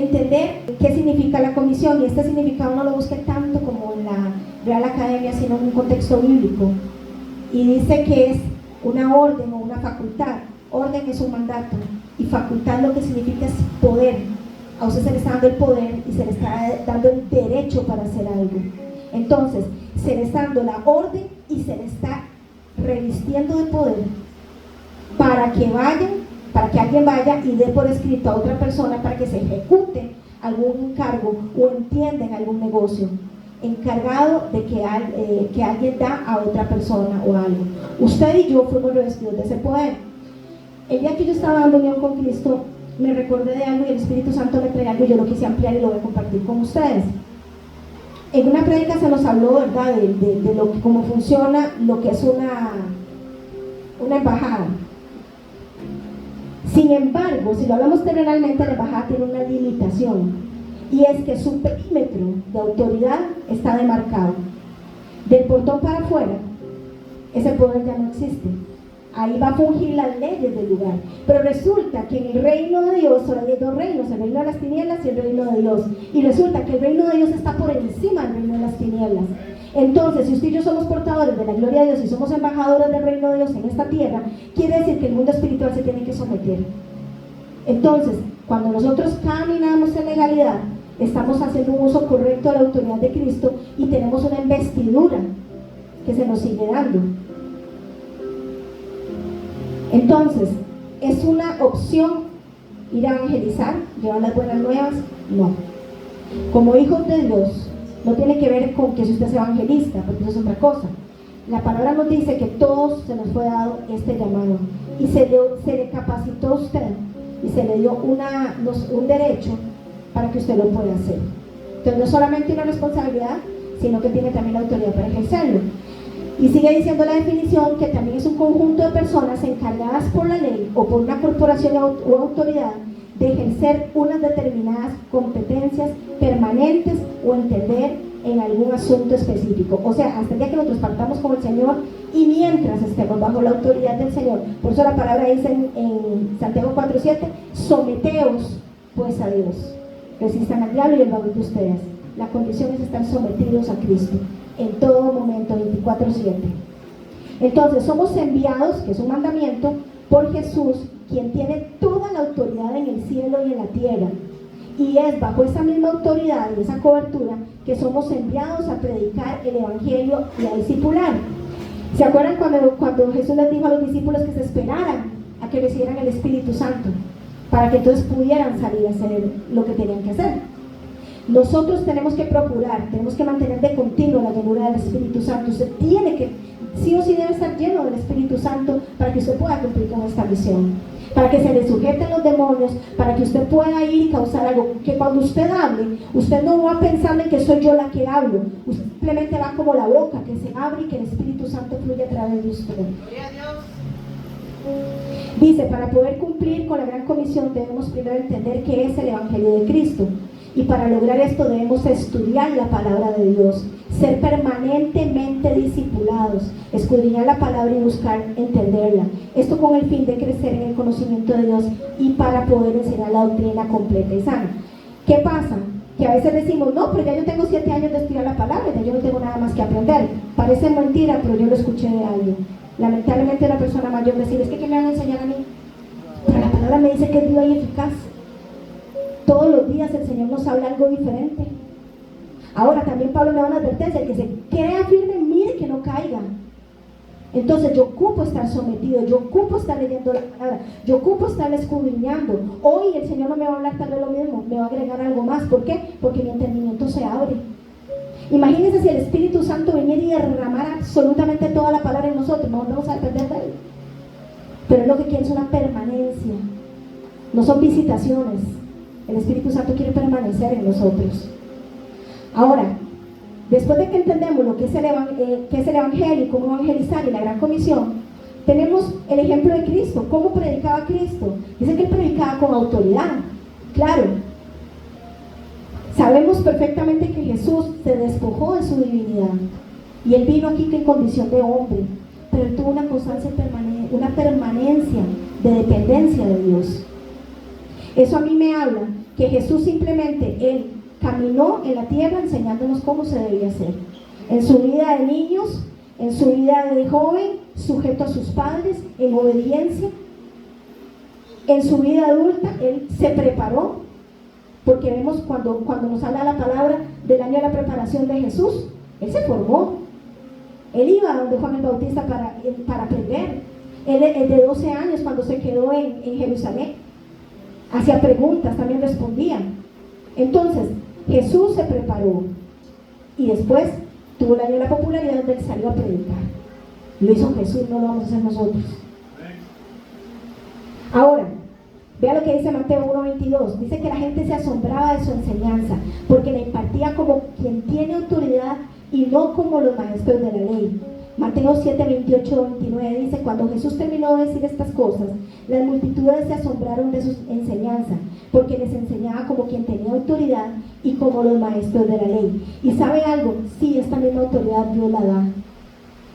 entender qué significa la comisión, y este significado no lo busque tanto como en la Real Academia, sino en un contexto bíblico, y dice que es una orden o una facultad. Orden es un mandato y facultad lo que significa es poder. A usted se le está dando el poder y se le está dando el derecho para hacer algo. Entonces se le está dando la orden y se le está revistiendo de poder para que alguien vaya y dé por escrito a otra persona para que se ejecute algún encargo o entienda en algún negocio, encargado de que alguien da a otra persona o algo. Usted y yo fuimos revestidos de ese poder. El día que yo estaba dando unión con Cristo, me recordé de algo y el Espíritu Santo me trae algo y yo lo quise ampliar y lo voy a compartir con ustedes. En una prédica se nos habló, ¿verdad?, de cómo funciona lo que es una embajada. Sin embargo, si lo hablamos terrenalmente, la embajada tiene una limitación, y es que su perímetro de autoridad está demarcado. Del portón para afuera, ese poder ya no existe. Ahí va a fungir las leyes del lugar. Pero resulta que en el reino de Dios solo hay dos reinos, el reino de las tinieblas y el reino de Dios. Y resulta que el reino de Dios está por encima del reino de las tinieblas. Entonces, si usted y yo somos portadores de la gloria de Dios y somos embajadores del reino de Dios en esta tierra, quiere decir que el mundo espiritual se tiene que someter. Entonces, cuando nosotros caminamos en legalidad, estamos haciendo un uso correcto de la autoridad de Cristo y tenemos una investidura que se nos sigue dando. Entonces, ¿es una opción ir a evangelizar, llevar las buenas nuevas? No. Como hijos de Dios, no tiene que ver con que si usted es evangelista, porque eso es otra cosa. La palabra nos dice que todos se nos fue dado este llamado y se le capacitó a usted y se le dio un derecho para que usted lo pueda hacer. Entonces, no solamente una responsabilidad, sino que tiene también la autoridad para ejercerlo. Y sigue diciendo la definición que también es un conjunto de personas encargadas por la ley o por una corporación o autoridad de ejercer unas determinadas competencias permanentes o entender en algún asunto específico. O sea, hasta el día que nosotros partamos con el Señor y mientras estemos bajo la autoridad del Señor. Por eso la palabra dice en Santiago 4:7, someteos pues a Dios, resistan al diablo y él va a huir de ustedes. La condición es estar sometidos a Cristo en todo momento, 24/7. Entonces somos enviados, que es un mandamiento, por Jesús, quien tiene toda la autoridad en el cielo y en la tierra, y es bajo esa misma autoridad y esa cobertura que somos enviados a predicar el evangelio y a discipular. ¿Se acuerdan cuando Jesús les dijo a los discípulos que se esperaran a que recibieran el Espíritu Santo para que entonces pudieran salir a hacer lo que tenían que hacer? Nosotros tenemos que procurar, tenemos que mantener de continuo la llenura del Espíritu Santo. Usted tiene que, sí o sí debe estar lleno del Espíritu Santo para que usted pueda cumplir con esta misión, para que se le sujeten los demonios, para que usted pueda ir y causar algo, que cuando usted hable, usted no va pensando en que soy yo la que hablo, usted simplemente va como la boca que se abre y que el Espíritu Santo fluye a través de usted. Gloria a Dios. Dice, para poder cumplir con la gran comisión debemos primero entender qué es el Evangelio de Cristo. Y para lograr esto debemos estudiar la palabra de Dios, ser permanentemente discipulados, escudriñar la palabra y buscar entenderla. Esto con el fin de crecer en el conocimiento de Dios y para poder enseñar la doctrina completa y sana. ¿Qué pasa? Que a veces decimos, no, pero ya yo tengo 7 años de estudiar la palabra, ya yo no tengo nada más que aprender. Parece mentira, pero yo lo escuché de alguien. Lamentablemente una persona mayor decir, es que ¿qué me van a enseñar a mí? Pero la palabra me dice que es viva y eficaz. Todos los días el Señor nos habla algo diferente. Ahora también Pablo me da una advertencia, el que se crea firme, mire que no caiga. Entonces yo ocupo estar sometido, yo ocupo estar leyendo la palabra, yo ocupo estar escudriñando. Hoy el Señor no me va a hablar tal vez lo mismo, me va a agregar algo más. ¿Por qué? Porque mi entendimiento se abre. Imagínense si el Espíritu Santo viniera y derramara absolutamente toda la palabra en nosotros, no vamos a depender de Él. Pero es lo que quiere es una permanencia, no son visitaciones. El Espíritu Santo quiere permanecer en nosotros. Ahora, después de que entendemos lo que es el Evangelio y cómo evangelizar y la gran comisión, tenemos el ejemplo de Cristo. ¿Cómo predicaba Cristo? Dice que Él predicaba con autoridad. Claro, sabemos perfectamente que Jesús se despojó de su divinidad y Él vino aquí en condición de hombre, pero Él tuvo una constancia permanente, una permanencia de dependencia de Dios. Eso a mí me habla que Jesús simplemente, Él caminó en la tierra enseñándonos cómo se debía hacer. En su vida de niños, en su vida de joven, sujeto a sus padres, en obediencia. En su vida adulta, Él se preparó, porque vemos cuando nos habla la palabra del año de la preparación de Jesús, Él se formó. Él iba a donde Juan el Bautista para aprender. Él de 12 años, cuando se quedó en Jerusalén, hacía preguntas, también respondían. Entonces, Jesús se preparó y después tuvo el año de la popularidad donde Él salió a predicar. Lo hizo Jesús, no lo vamos a hacer nosotros. Ahora, vea lo que dice Mateo 1:22. Dice que la gente se asombraba de su enseñanza porque la impartía como quien tiene autoridad y no como los maestros de la ley. Mateo 7:28-29 dice: cuando Jesús terminó de decir estas cosas, las multitudes se asombraron de su enseñanza, porque les enseñaba como quien tenía autoridad y como los maestros de la ley. ¿Y sabe algo? Sí, esta misma autoridad Dios la da.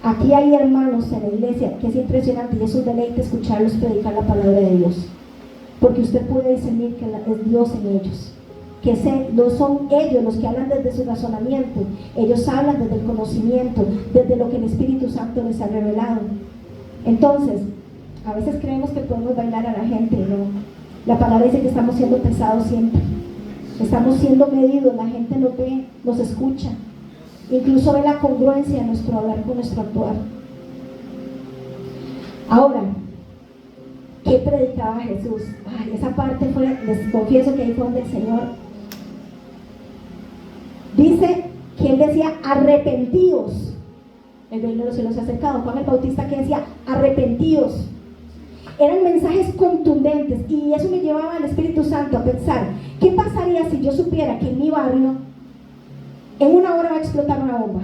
Aquí hay hermanos en la iglesia que es impresionante y es un deleite escucharlos predicar la palabra de Dios, porque usted puede discernir que es Dios en ellos, que no son ellos los que hablan desde su razonamiento, ellos hablan desde el conocimiento, desde lo que el Espíritu Santo les ha revelado. Entonces, a veces creemos que podemos bailar a la gente, no. La palabra dice que estamos siendo pesados siempre, estamos siendo medidos, la gente nos ve, nos escucha, incluso ve la congruencia de nuestro hablar con nuestro actuar. Ahora, ¿qué predicaba Jesús? Ay, esa parte fue, les confieso que ahí fue donde el Señor dice que Él decía: arrepentíos, el reino de los cielos se ha acercado. Juan el Bautista, que decía: arrepentíos. Eran mensajes contundentes y eso me llevaba al Espíritu Santo a pensar: ¿qué pasaría si yo supiera que en mi barrio en una hora va a explotar una bomba?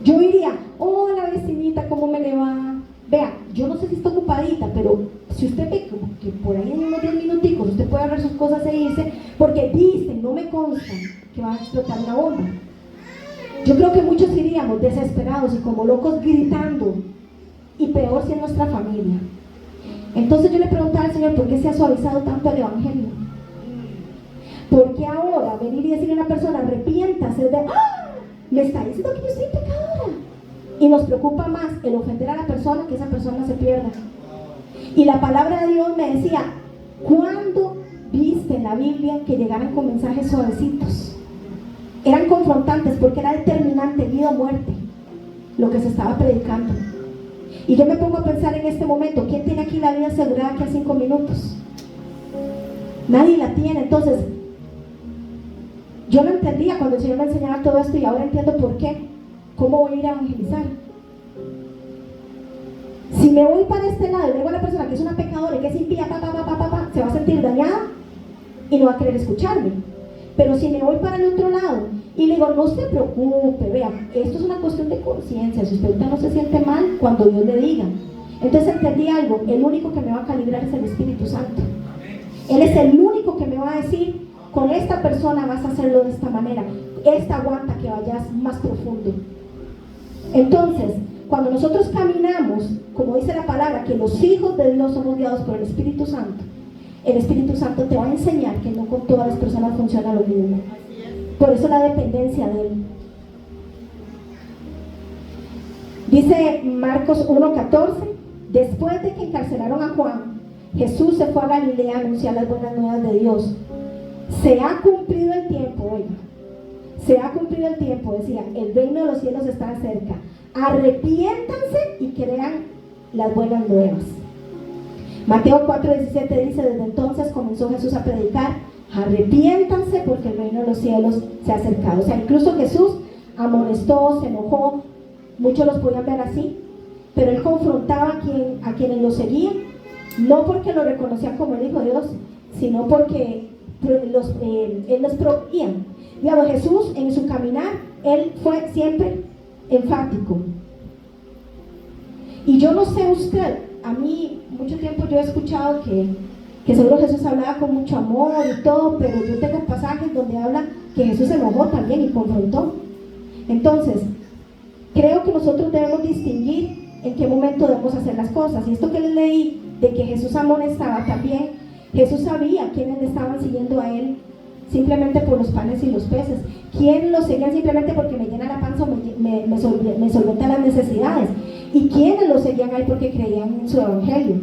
Yo diría: hola vecinita, ¿cómo me le va? Vea, yo no sé si está ocupadita, pero si usted ve que por ahí en unos 10 minuticos usted puede agarrar sus cosas e irse, porque dicen, no me consta, que va a explotar una bomba. Yo creo que muchos iríamos desesperados y como locos gritando, y peor si es nuestra familia. Entonces yo le preguntaba al Señor: ¿por qué se ha suavizado tanto el evangelio? ¿Por qué ahora venir y decirle a una persona: arrepiéntase de, me está diciendo que yo soy pecadora? Y nos preocupa más el ofender a la persona que esa persona se pierda. Y la palabra de Dios me decía: ¿cuándo viste en la Biblia que llegaran con mensajes suavecitos? Eran confrontantes porque era determinante, vida o muerte, lo que se estaba predicando. Y yo me pongo a pensar en este momento: ¿quién tiene aquí la vida asegurada que a 5 minutos? Nadie la tiene. Entonces, yo no entendía cuando el Señor me enseñaba todo esto y ahora entiendo por qué. ¿Cómo voy a ir a evangelizar? Si me voy para este lado y luego a la persona que es una pecadora y que es impía, se va a sentir dañada y no va a querer escucharme. Pero si me voy para el otro lado y le digo: no se preocupe, vea, esto es una cuestión de conciencia, si usted ahorita no se siente mal, cuando Dios le diga. Entonces entendí algo: el único que me va a calibrar es el Espíritu Santo. Él es el único que me va a decir: con esta persona vas a hacerlo de esta manera, esta aguanta que vayas más profundo. Entonces, cuando nosotros caminamos, como dice la palabra, que los hijos de Dios somos guiados por el Espíritu Santo, el Espíritu Santo te va a enseñar que no con todas las personas funciona lo mismo. Por eso la dependencia de Él. Dice Marcos 1:14: después de que encarcelaron a Juan, Jesús se fue a Galilea a anunciar las buenas nuevas de Dios. Se ha cumplido el tiempo, oiga. Se ha cumplido el tiempo, decía, el reino de los cielos está cerca. Arrepiéntanse y crean las buenas nuevas. Mateo 4:17 dice: desde entonces comenzó Jesús a predicar: arrepiéntanse porque el reino de los cielos se ha acercado. O sea, incluso Jesús amonestó, se enojó, muchos los podían ver así, pero Él confrontaba a quienes lo seguían, no porque lo reconocían como el Hijo de Dios, sino porque Él los prohibía. Digamos, Jesús en su caminar, Él fue siempre enfático. Y yo no sé usted, a mí mucho tiempo yo he escuchado que seguro Jesús hablaba con mucho amor y todo, pero yo tengo pasajes donde habla que Jesús se enojó también y confrontó. Entonces, creo que nosotros debemos distinguir en qué momento debemos hacer las cosas. Y esto que les leí de que Jesús amonestaba también, Jesús sabía quiénes le estaban siguiendo a él simplemente por los panes y los peces. ¿Quién lo seguían simplemente porque me llena la panza o me solventa las necesidades? ¿Y quiénes lo seguían a él porque creían en su evangelio?